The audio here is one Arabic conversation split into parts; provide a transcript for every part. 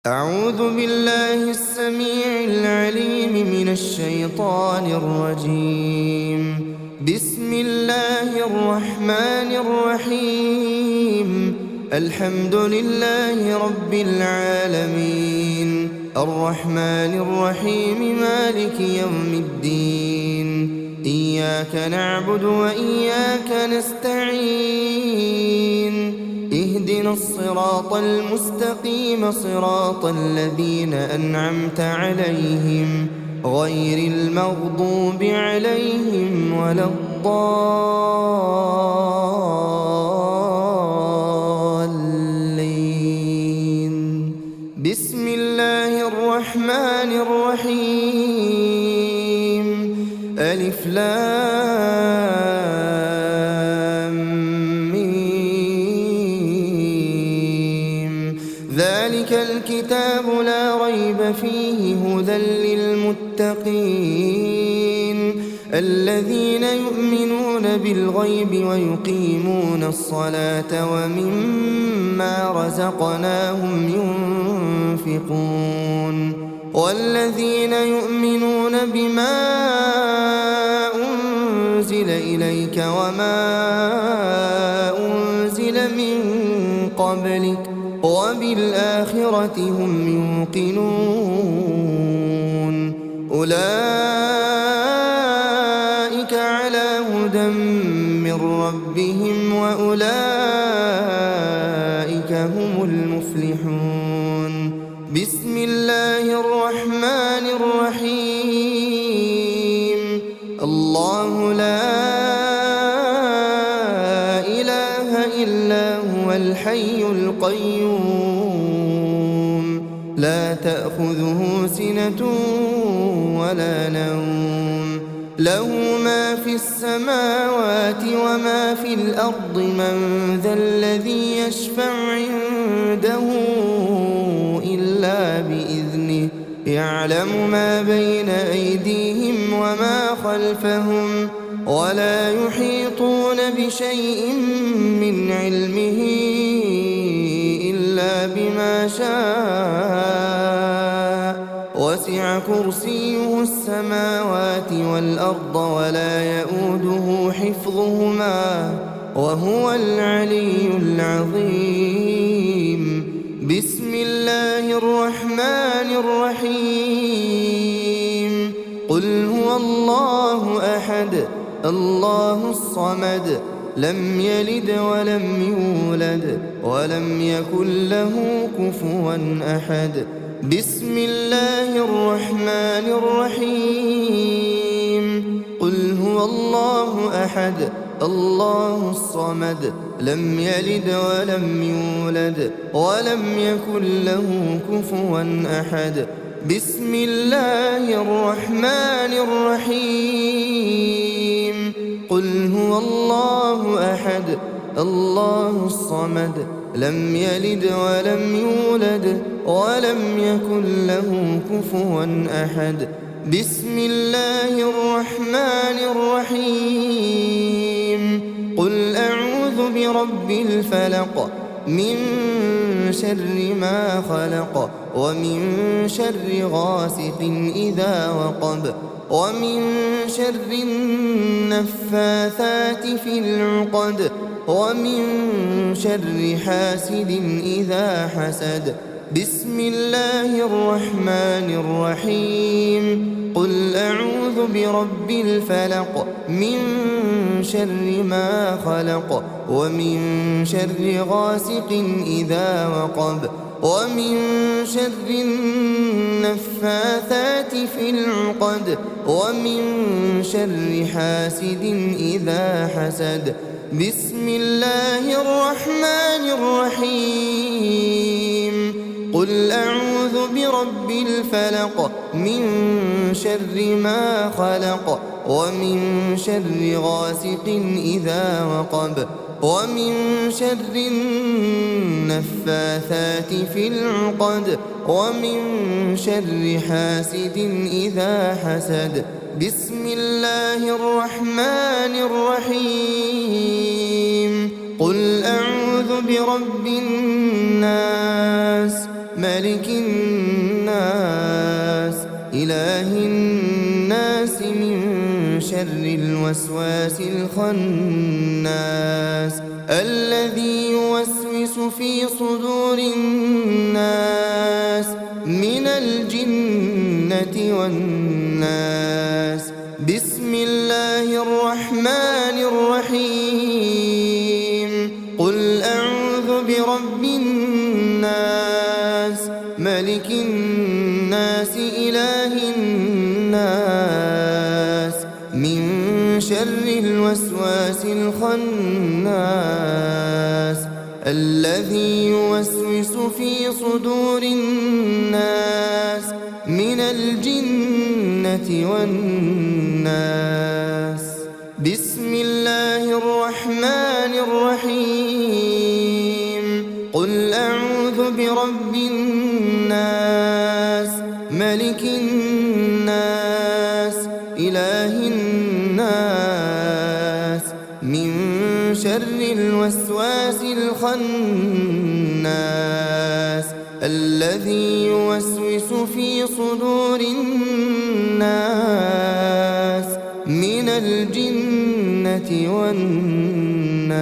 أعوذ بالله السميع العليم من الشيطان الرجيم. بسم الله الرحمن الرحيم. الحمد لله رب العالمين، الرحمن الرحيم، مالك يوم الدين. إياك نعبد وإياك نستعين. اهدنا الصراط المستقيم، صراط الذين أنعمت عليهم غير المغضوب عليهم ولا الضالين. بسم الله الرحمن الرحيم. ألف لام ميم. ذلك الكتاب لا ريب فيه هدى للمتقين الذين يؤمنون بالغيب ويقيمون الصلاة ومما رزقناهم ينفقون والذين يؤمنون بما أنزل إليك وما أنزل من قبلك وبالآخرة هم يوقنون. أولئك على هدى من ربهم وأولئك هم المفلحون. بسم الله الرحمن الرحيم. الله لا إله إلا هو الحي القيوم، لا تأخذه سنة ولا نوم، له ما في السماوات وما في الأرض. من ذا الذي يشفع عنده إلا بإذنه، يعلم ما بين أيديهم وما خلفهم ولا يحيطون بشيء من علمه إلا بما شاء. وسع كرسيه السماوات والأرض ولا يؤوده حفظهما وهو العلي العظيم. بسم الله الرحمن الرحيم. قل هو الله أحد الله الصمد، لم يلد ولم يولد ولم يكن له كفوا أحد. بسم الله الرحمن الرحيم. قل هو الله أحد الله الصمد، لم يلد ولم يولد ولم يكن له كفوا أحد. بسم الله الرحمن الرحيم. قل هو الله أحد الله الصمد، لم يلد ولم يولد ولم يكن له كفوا أحد. بسم الله الرحمن الرحيم. قل أعوذ برب الفلق، من شر ما خلق، ومن شر غاسق إذا وقب، ومن شر النفاثات في العقد، ومن شر حاسد إذا حسد. بسم الله الرحمن الرحيم. قل أعوذ برب الفلق، من شر ما خلق، ومن شر غاسق إذا وقب، ومن شر النفاثات في العقد، ومن شر حاسد إذا حسد. بسم الله الرحمن الرحيم. قل أعوذ برب الفلق، من شر ما خلق، ومن شر غاسق إذا وقب، ومن شر النفاثات في العقد، ومن شر حاسد إذا حسد. بسم الله الرحمن الرحيم. قل أعوذ برب الناس، ملك الناس إله الناس من شر الوسواس الخناس الذي يوسوس في صدور الناس من الجنة والناس. بسم الله الرحمن الرحيم. قل أعوذ برب الناس ملك الناس إله الناس من شر الوسواس الخناس الذي يوسوس في صدور الناس من الجنة والناس. بسم الله الرحمن الرحيم. قل أعوذ برب الناس ملك الناس إله الناس من شر الوسواس الخناس الذي يوسوس في صدور الناس من الجنة والناس.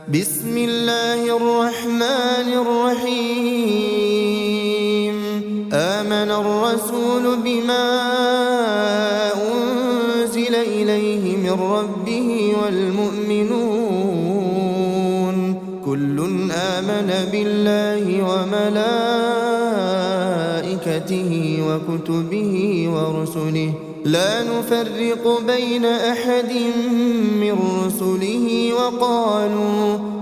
بسم الله الرحمن الرحيم. آمن الرسول بما أنزل إليه من ربه والمؤمنون كل آمن بالله وملائكته وكتبه ورسله لا نفرق بين أحد من رسله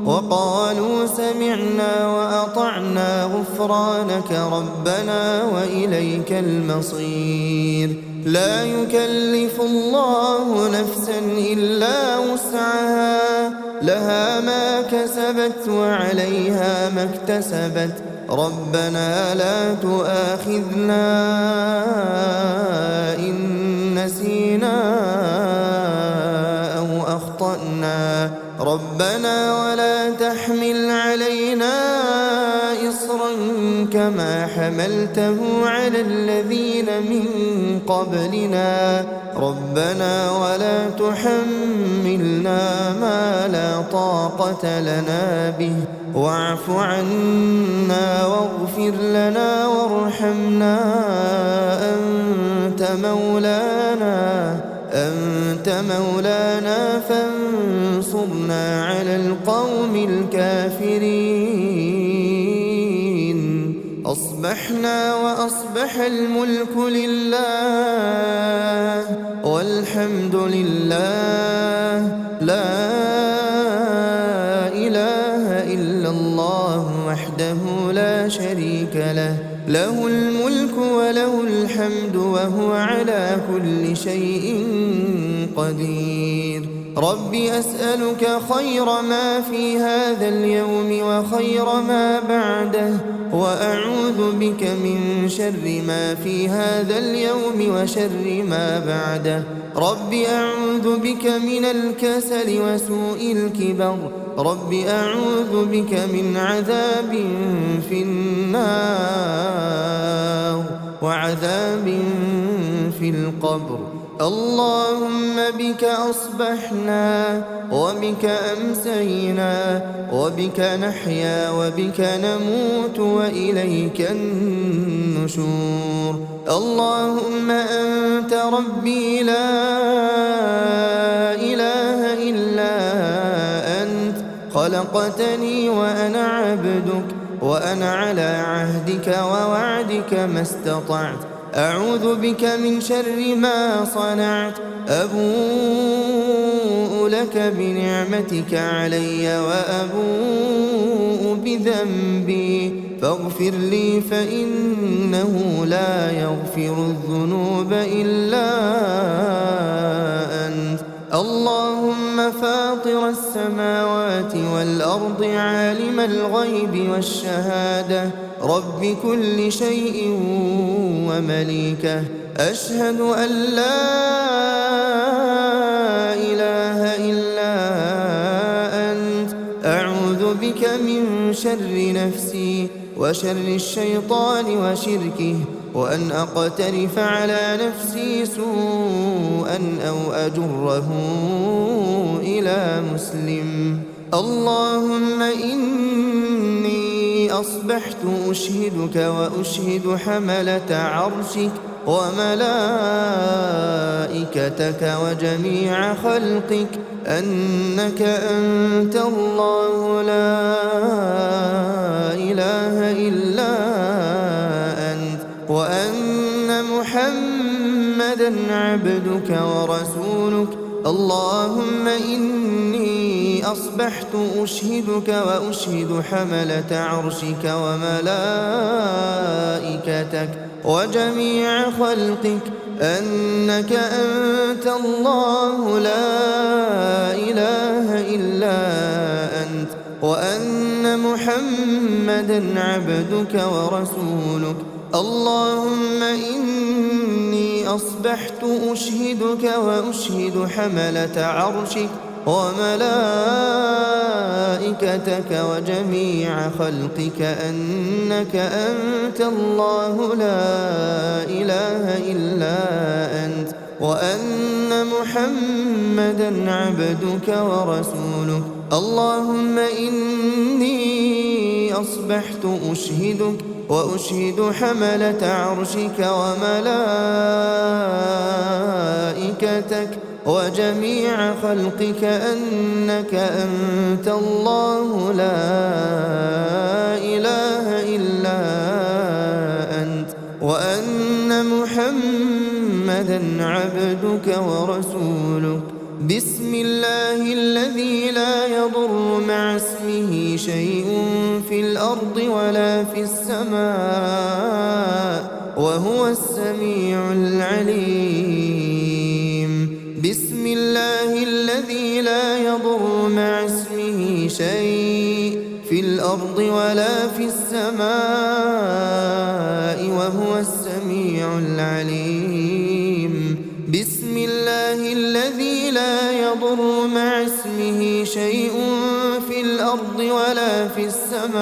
وقالوا سمعنا وأطعنا غفرانك ربنا وإليك المصير. لا يكلف الله نفسا إلا وسعها لها ما كسبت وعليها ما اكتسبت ربنا لا تؤاخذنا إن نسينا أو أخطأنا ربنا ولا تحمل علينا إصرا كما حملته على الذين من قبلنا ربنا ولا تحملنا ما لا طاقة لنا به واعف عنا واغفر لنا وارحمنا أنت مولانا فانصرنا على القوم الكافرين. أصبحنا وأصبح الملك لله والحمد لله لا إله إلا الله وحده لا شريك له له الملك وله الحمد وهو على كل شيء قدير. رب أسألك خير ما في هذا اليوم وخير ما بعده وأعوذ بك من شر ما في هذا اليوم وشر ما بعده. رب أعوذ بك من الكسل وسوء الكبر رب أعوذ بك من عذاب في النار وعذاب في القبر. اللهم بك أصبحنا وبك أمسينا وبك نحيا وبك نموت وإليك النشور. اللهم أنت ربي لا إله إلا أنت خلقتني وأنا عبدك وأنا على عهدك ووعدك ما استطعت. أعوذ بك من شر ما صنعت. أبوء لك بنعمتك علي وأبوء بذنبي فاغفر لي فإنه لا يغفر الذنوب إلا أنت. اللهم فاطر السماوات والأرض عالم الغيب والشهادة رب كل شيء ومليكه أشهد أن لا إله إلا أنت. أعوذ بك من شر نفسي وشر الشيطان وشركه، وأن أقترف على نفسي سوءا أو أجره إلى مسلم. اللهم إني أصبحت أشهدك وأشهد حملة عرشك وملائكتك وجميع خلقك أنك أنت الله لا إله إلا أنت، وأن محمدًا عبدك ورسولك. اللهم إني أصبحت أشهدك وأشهد حملة عرشك وملائكتك وجميع خلقك أنك أنت الله لا إله إلا أنت، وأن محمدًا عبدك ورسولك. اللهم إني أصبحت أشهدك وأشهد حملة عرشك وملائكتك وجميع خلقك أنك أنت الله لا إله إلا أنت، وأن محمدًا عبدك ورسولك. اللهم إني أصبحت أشهدك وأشهد حملة عرشك وملائكتك وجميع خلقك أنك أنت الله لا إله إلا أنت، وأن محمدًا عبدك ورسولك. بسم الله الذي لا يضر مع اسمه شيء في الأرض ولا في السماء وهو السميع العليم. بسم الله الذي لا يضر مع اسمه شيء في الأرض ولا في السماء وهو السميع العليم. بسم الله الذي لا يضر مع اسمه شيء في الأرض ولا في السماء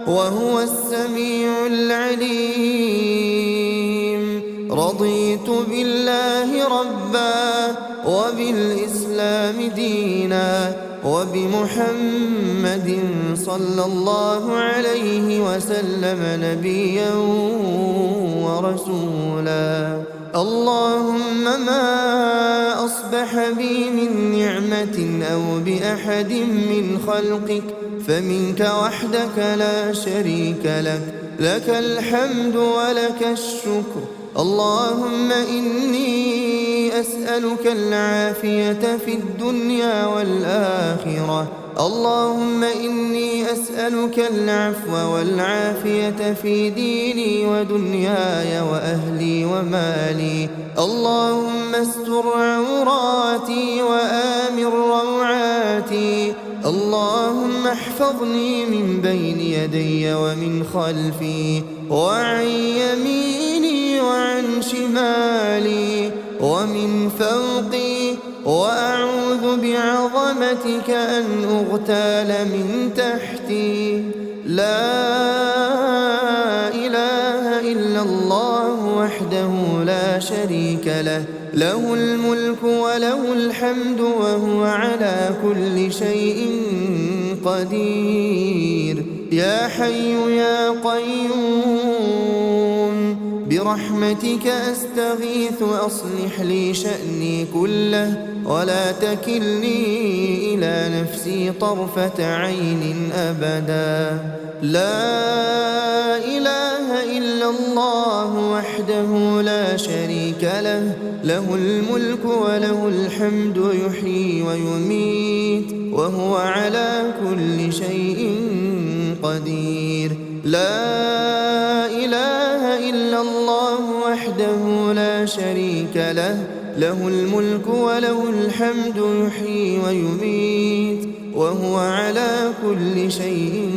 وهو السميع العليم. رضيت بالله ربا وبالإسلام دينا وبمحمد صلى الله عليه وسلم نبيا ورسولا. اللهم ما أصبح بي من نعمة أو بأحد من خلقك فمنك وحدك لا شريك لك، لك الحمد ولك الشكر. اللهم إني أسألك العافية في الدنيا والآخرة. اللهم إني أسألك العفو والعافية في ديني ودنياي وأهلي ومالي. اللهم استر عوراتي وآمن روعاتي. اللهم احفظني من بين يدي ومن خلفي وعن يميني وعن شمالي ومن فوقي، وأعوذ بعظمتك أن أغتال من تحتي. لا إله إلا الله وحده لا شريك له، له الملك وله الحمد وهو على كل شيء قدير. يا حي يا قيوم برحمتك أستغيث أصلح لي شأني كله ولا تكلني إلى نفسي طرفة عين أبدا. لا إله إلا الله وحده لا شريك له، له الملك وله الحمد يحيي ويميت وهو على كل شيء قدير. لا إله إلا الله وحده لا شريك له، له الملك وله الحمد يحيي ويميت وهو على كل شيء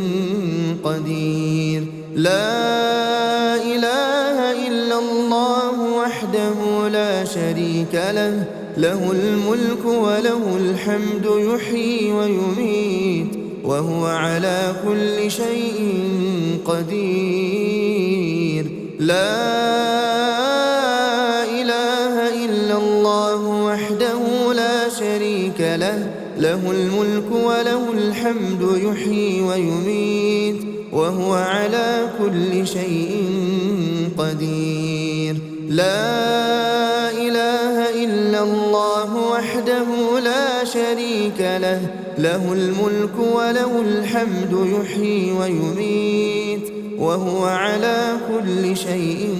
قدير. لا إله إلا الله وحده لا شريك له، له الملك وله الحمد يحيي ويميت وهو على كل شيء قدير. لا إله إلا الله وحده لا شريك له، له الملك وله الحمد يحيي ويميت وهو على كل شيء قدير. لا إله إلا الله وحده لا شريك له، له الملك وله الحمد يحيي ويميت وهو على كل شيء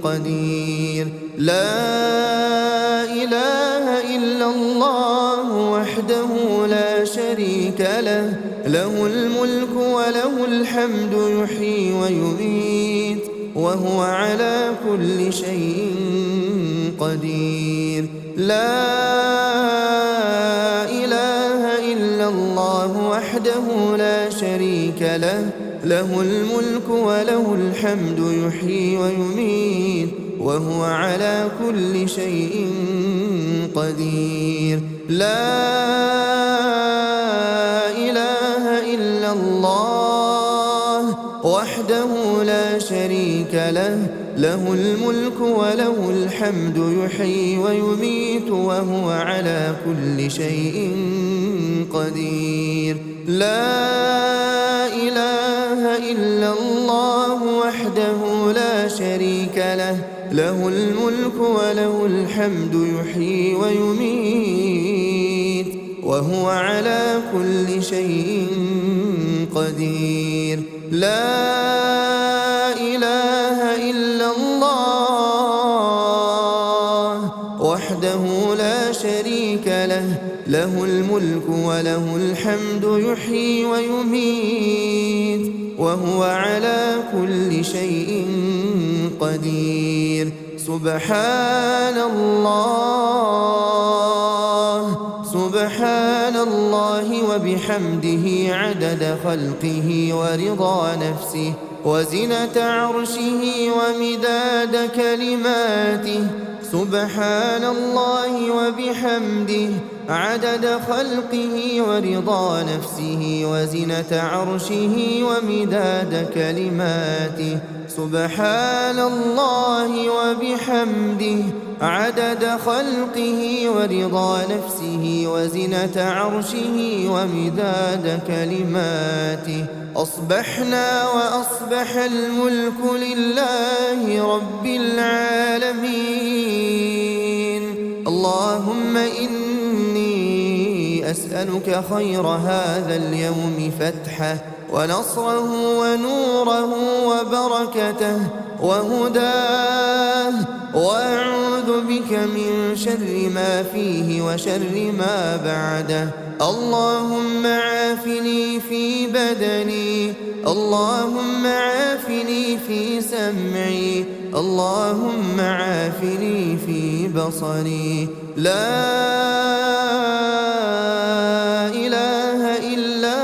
قدير. لا إله إلا الله وحده لا شريك له، له الملك وله الحمد يحيي ويميت وهو على كل شيء قدير. لا إله إلا الله وحده لا شريك له، له الملك وله الحمد يحيي ويميت وهو على كل شيء قدير. لا إله إلا الله وحده لا شريك له، له الملك وله الحمد يحيي ويميت وهو على كل شيء قدير. لا إله إلا الله وحده لا شريك له، له الملك وله الحمد يحيي ويميت وهو على كل شيء قدير. لا إله إلا الله وحده لا شريك له، له الملك وله الحمد يحيي ويميت وهو على كل شيء قدير. سبحان الله، سبحان الله وبحمده عدد خلقه ورضا نفسه وزنة عرشه ومداد كلماته. سبحان الله وبحمده عدد خلقه ورضا نفسه وزنة عرشه ومداد كلماته. سبحان الله وبحمده عدد خلقه ورضا نفسه وزنة عرشه ومداد كلماته. أصبحنا وأصبح الملك لله رب العالمين. اللهم إني أسألك خير هذا اليوم فتحه ونصره ونوره وبركته وهداه، وأعوذ بك من شر ما فيه وشر ما بعده. اللهم عافني في بدني، اللهم عافني في سمعي، اللهم عافني في بصري. لا إله إلا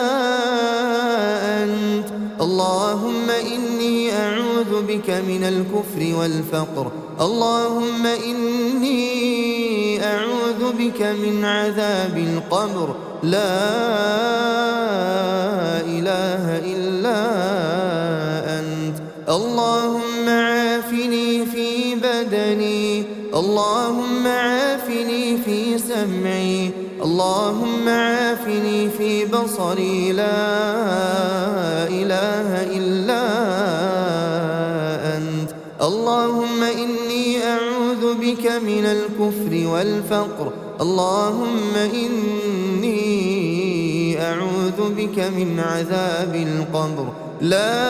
أنت. اللهم إني أعوذ بك من الكفر والفقر، اللهم إني أعوذ بك من عذاب القبر. لا إله إلا أنت. اللهم عافني في بدني، اللهم عافني في سمعي، اللهم عافني في بصري. لا إله إلا أنت. اللهم إني أعوذ بك من الكفر والفقر، اللهم إني أعوذ بك من عذاب القبر. لا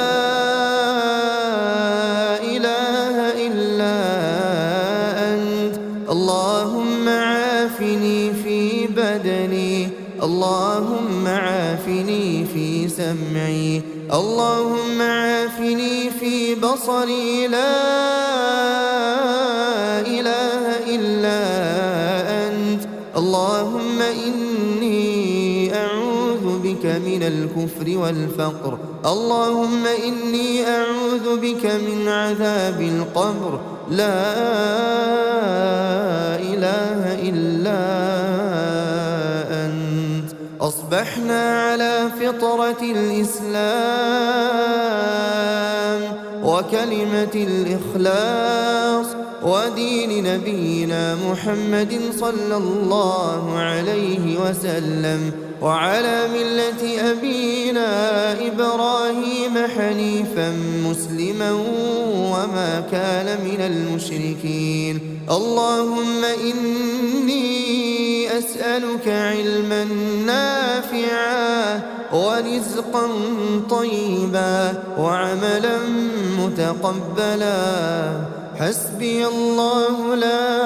إله إلا أنت. اللهم عافني في بدني، اللهم عافني في سمعي، اللهم عافني في بصري. لا إله إلا أنت. اللهم إني أعوذ بك من الكفر والفقر، اللهم إني أعوذ بك من عذاب القبر. لا إله إلا أنت. وأصبحنا على فطرة الإسلام وكلمة الإخلاص ودين نبينا محمد صلى الله عليه وسلم، وعلى ملة أبينا إبراهيم حنيفا مسلما وما كان من المشركين. اللهم إني أسألك علما نافعا ورزقا طيبا وعملا متقبلا. حسبي الله لا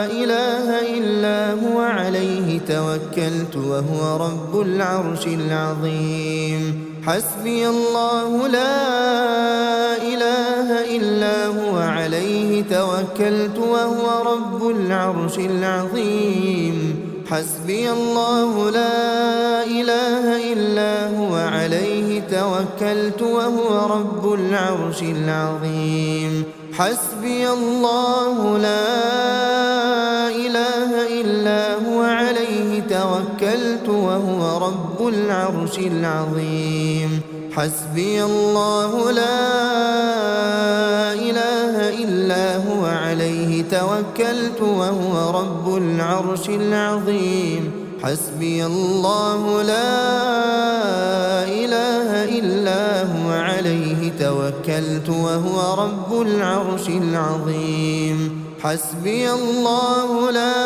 إله إلا هو عليه توكلت وهو رب العرش العظيم. حسبي الله لا إله إلا هو عليه توكلت وهو رب العرش العظيم. حسبي الله لا إله إلا هو عليه توكلت وهو رب العرش العظيم. حسبي الله لا إله إلا هو عليه توكلت وهو رب العرش العظيم. حسبي الله لا إله إلا هو عليه توكلت وهو رب العرش العظيم. حسبي الله لا إله إلا هو عليه توكلت وهو رب العرش العظيم. حسبي الله لا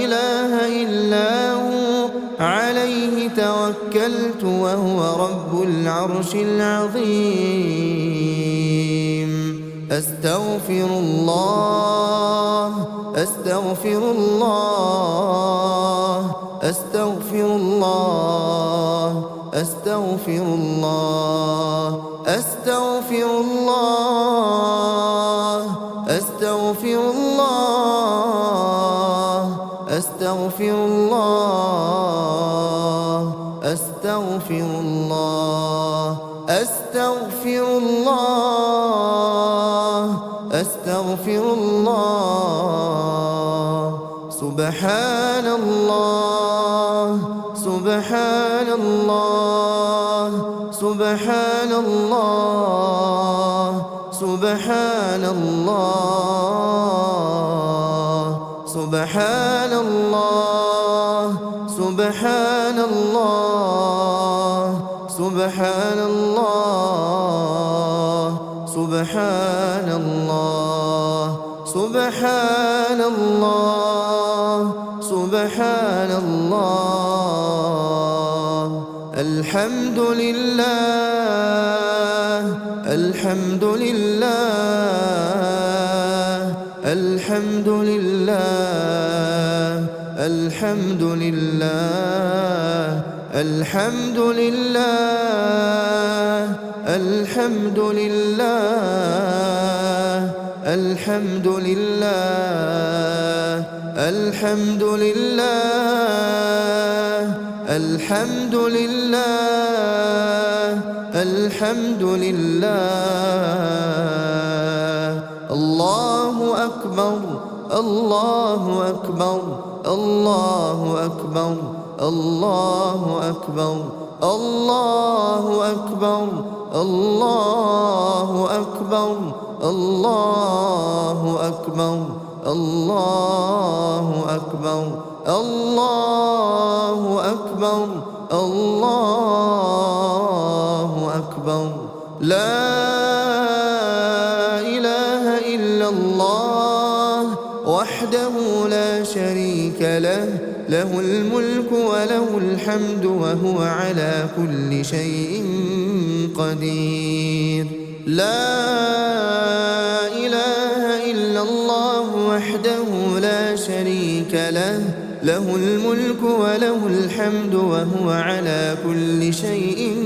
إله إلا هو عليه توكلت وهو رب العرش العظيم. أستغفر الله أستغفر الله أستغفر الله أستغفر الله أستغفر الله أستغفر الله أستغفر الله أستغفر الله أستغفر الله أستغفر الله. سبحان الله سبحان الله سبحان الله سبحان الله سبحان الله سبحان الله سبحان الله سبحان الله سبحان الله سبحان الله. الحمد لله الحمد لله الحمد لله الحمد لله الحمد لله الحمد لله الحمد لله الحمد لله الحمد لله الحمد لله. الله أكبر الله أكبر الله أكبر الله أكبر الله أكبر الله أكبر الله أكبر الله أكبر الله أكبر الله أكبر. لا إله إلا الله وحده لا شريك له، له الملك وله الحمد وهو على كل شيء قدير. لا إله إلا الله وحده لا شريك له، له الملك وله الحمد وهو على كل شيء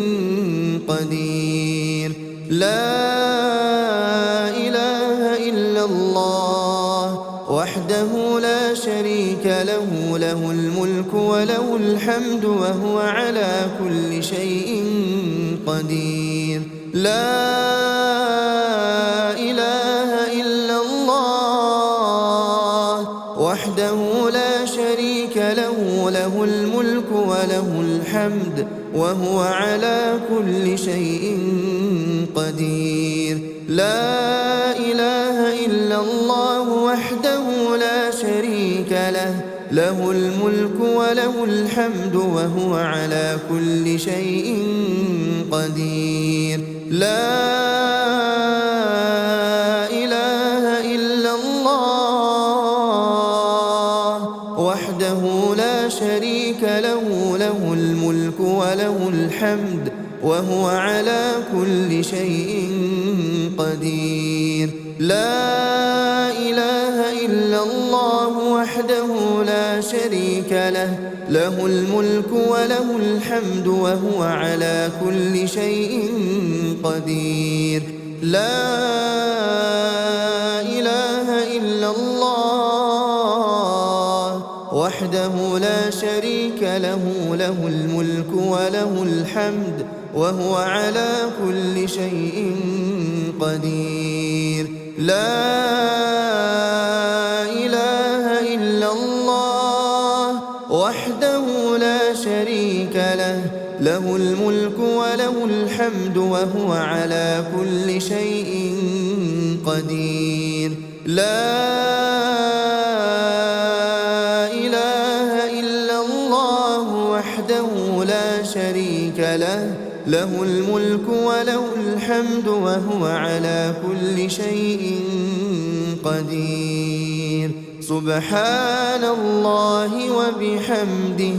قدير. لا إله إلا الله وحده لا شريك له، له الملك وله الحمد وهو على كل شيء قدير. لا إله إلا الله وحده لا شريك له، له وله الحمد وهو على كل شيء قدير. لا إله إلا الله وحده لا شريك له، له الملك وله الحمد وهو على كل شيء قدير. لا إله إلا الله وحده لا شريك له، له الملك وله الحمد وهو على كل شيء قدير. لا إله إلا الله وحده لا شريك له، له الملك وله الحمد وهو على كل شيء قدير. لا إله إلا الله وحده لا شريك له، له الملك وله الحمد وهو على كل شيء قدير. لا إله إلا الله وحده لا شريك له، له الملك وله الحمد وهو على كل شيء قدير. لا إله إلا الله وحده لا شريك له، له الملك وله الحمد وهو على كل شيء قدير. سبحان الله وبحمده،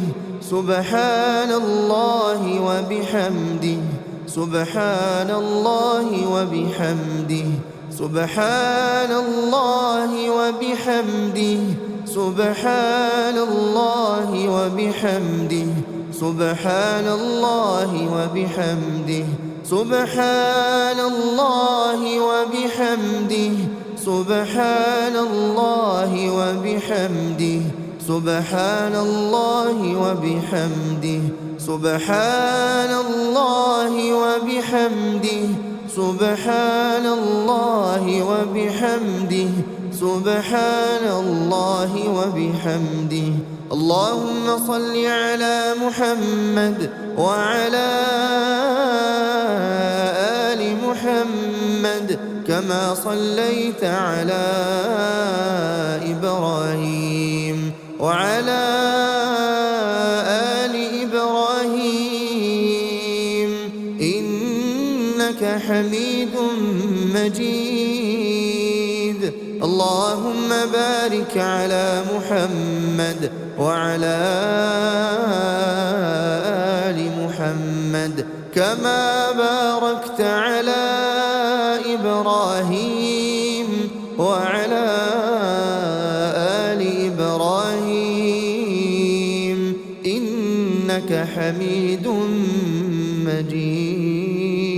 سبحان الله وبحمده، سبحان الله وبحمده، سبحان الله وبحمده، سبحان الله وبحمده، سبحان الله وبحمده، سبحان الله وبحمده، سبحان الله وبحمده، سبحان الله وبحمده، سبحان الله وبحمده، سبحان الله وبحمده، سبحان الله وبحمده. اللهم صل على محمد وعلى آل محمد كما صليت على إبراهيم وعلى آل إبراهيم إنك حميد مجيد. اللهم بارك على محمد وعلى آل محمد كما باركت على إبراهيم وعلى آل إبراهيم إنك حميد مجيد.